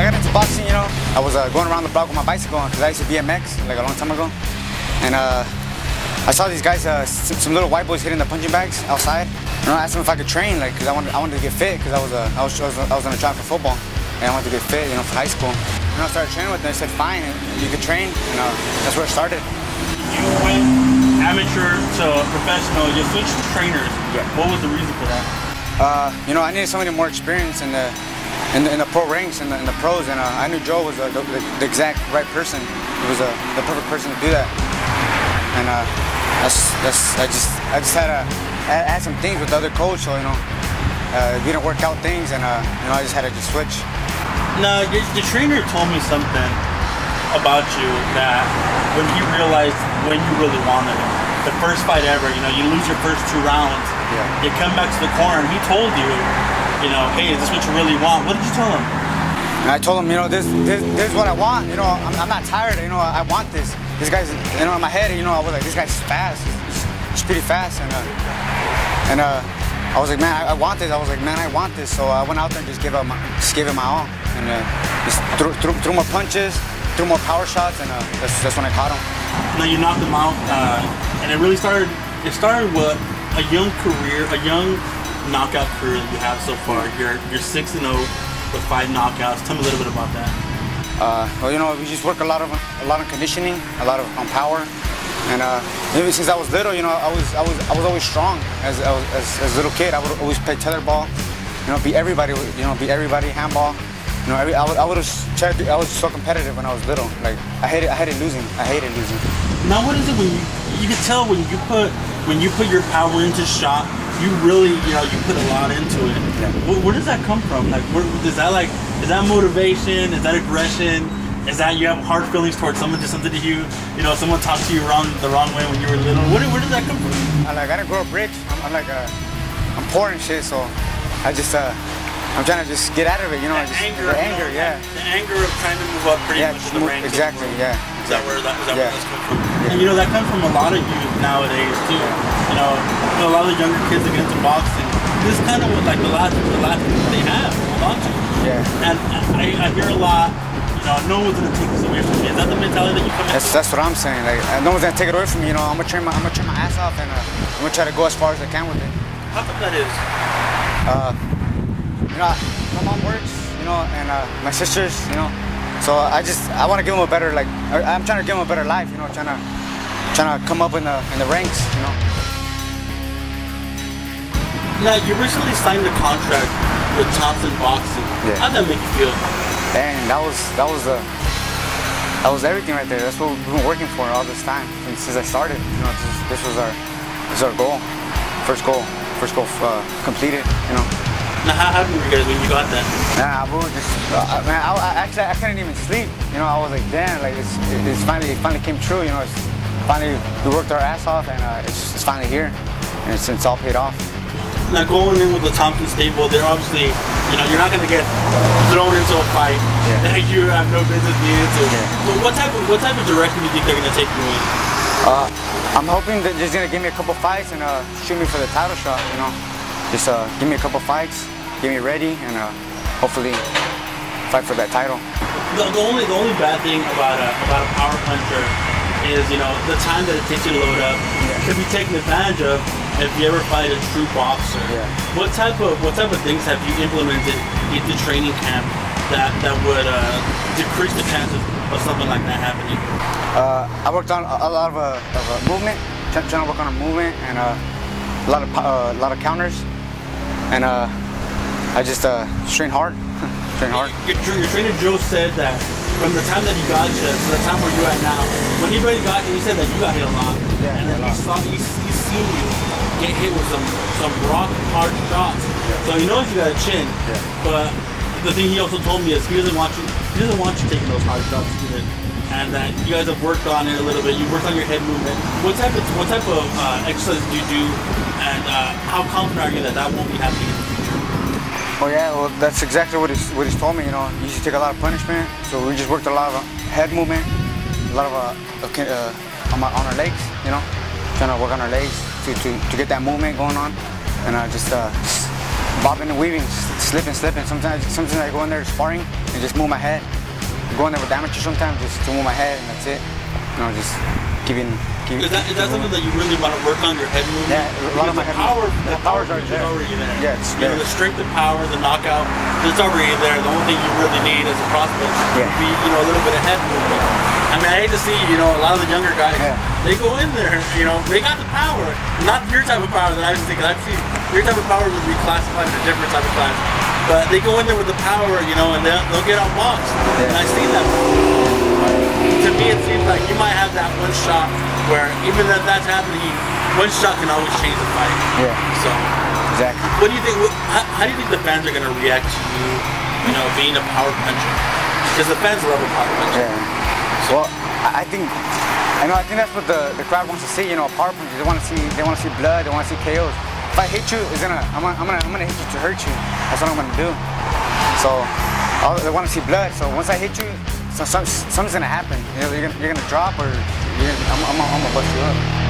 I got into boxing, you know. I was going around the block with my bicycle because I used to BMX like a long time ago. And I saw these guys, some little white boys hitting the punching bags outside. And I asked them if I could train, like, because I wanted to get fit because I was on a try for football. And I wanted to get fit, you know, for high school. And I started training with them. They said, fine, you could train. And that's where it started. You went amateur to professional. You switched trainers. Yeah. What was the reason for that? You know, I needed somebody more experienced in the pro ranks, in the pros, and I knew Joe was the exact right person. He was the perfect person to do that. And I just had some things with the other coach, so you know, we didn't work out things, and you know, I just had to just switch. No, the trainer told me something about you that when he realized when you really wanted it. The first fight ever, you know, you lose your first 2 rounds. Yeah. You come back to the corner, and he told you, you know, hey, is this what you really want? What did you tell him? And I told him, you know, this is what I want. You know, I'm not tired. You know, I want this. This guy's, you know, in my head, you know, I was like, this guy's fast. He's pretty fast, and I was like, man, I want this. I was like, man, I want this. So I went out there and just gave it my all, and just threw more punches, threw more power shots, and that's when I caught him. Now you knocked him out, and it really started. It started with a young career, a young knockout career that you have so far. You're 6-0 with 5 knockouts. Tell me a little bit about that. Well, you know, we just work a lot of conditioning, a lot on power, and maybe since I was little, you know, I was always strong. As a little kid, I would always play tetherball, you know, beat everybody, handball. You know, I was so competitive when I was little. Like I hated losing. Now, what is it when you can tell when you put your power into shot, you really, you know, you put a lot into it. Yeah. Where does that come from? Like, is that motivation? Is that aggression? Is that you have hard feelings towards someone did something to you? You know, someone talked to you the wrong way when you were little. Where does that come from? I didn't grow up rich. I'm poor and shit. So I'm trying to just get out of it, you know. The anger, yeah. The anger of trying to move up pretty much in the ranks. Exactly, yeah. Is that where that's come from? Yeah. And you know, that comes from a lot of youth nowadays too. You know, a lot of the younger kids that get into boxing, this is kind of what, like, the last thing they have hold on to. Yeah. And I hear a lot, you know, no one's gonna take this away from me. Is that the mentality that you come in? That's what I'm saying. Like, no one's gonna take it away from me. You know, I'm gonna train my ass off, and I'm gonna try to go as far as I can with it. How come that is? You know, my mom works, you know, and my sisters, you know. So I want to give them a better, like, I'm trying to give them a better life, you know, trying to come up in the ranks, you know. Now, you recently signed a contract with Thompson Boxing. Yeah. How'd that make you feel? Dang, that was everything right there. That's what we've been working for all this time since I started. You know, this was our goal, first goal completed, you know. Now, how happy were you guys when you got that? Nah, bro, man, I couldn't even sleep. You know, I was like, damn, like it finally came true. You know, we worked our ass off, and it's finally here, and it's all paid off. Now, going in with the Thompson stable, they're obviously, you know, you're not going to get thrown into a fight that you have no business being into. Yeah. But what type of direction do you think they're going to take you in? I'm hoping that they're just going to give me a couple fights and shoot me for the title shot. You know, just give me a couple fights. Get me ready, and hopefully fight for that title. The only bad thing about a power puncher is, you know, the time that it takes you to load up can be taken advantage of if you ever fight a true boxer. Yeah. What type of things have you implemented into training camp that would decrease the chances of something like that happening? I worked on a lot of movement, trying to work on a movement, and a lot of counters, and I just train hard. Your trainer Joe said that from the time that he got you to the time where you're at now, when he really got you, he said that you got hit a lot. Yeah, and then he's seen you get hit with some rock hard shots. Yeah. So he knows you got a chin. Yeah. But the thing he also told me is he doesn't want you taking those hard shots either. And that you guys have worked on it a little bit. You worked on your head movement. What type of exercise do you do, and how confident are you that won't be happening in the future? Oh yeah, well that's exactly what he's told me. You know, he used to take a lot of punishment, so we just worked a lot of head movement, a lot of on our legs. You know, trying to work on our legs to get that movement going on, and just bobbing and weaving, slipping. Sometimes I go in there sparring and just move my head. Go in there with amateur sometimes just to move my head, and that's it. You know, just giving. Is that something that you really want to work on, your head movement? Yeah, a lot of my head movement. The power's already there. Yeah, it's there. The strength and power, the knockout, it's already there. The only thing you really need as a prospect would be, a little bit of head movement. I mean, I hate to see, a lot of the younger guys, they go in there, they got the power. Not your type of power that I was thinking. I've seen your type of power would be classified in a different type of class. But they go in there with the power, and they'll get outboxed. And I've seen that. To me, it seems like you might have that one shot where even if that's happening, one shot can always change the fight. Yeah. So exactly. What do you think? How do you think the fans are going to react to you, being a power puncher? Because the fans love a power puncher. Yeah. Well, I think that's what the crowd wants to see. A power puncher. They want to see blood. They want to see KOs. If I hit you, I'm gonna hit you to hurt you. That's what I'm gonna do. So they want to see blood. So once I hit you, something's gonna happen. You're gonna drop, or I'm gonna bust you up.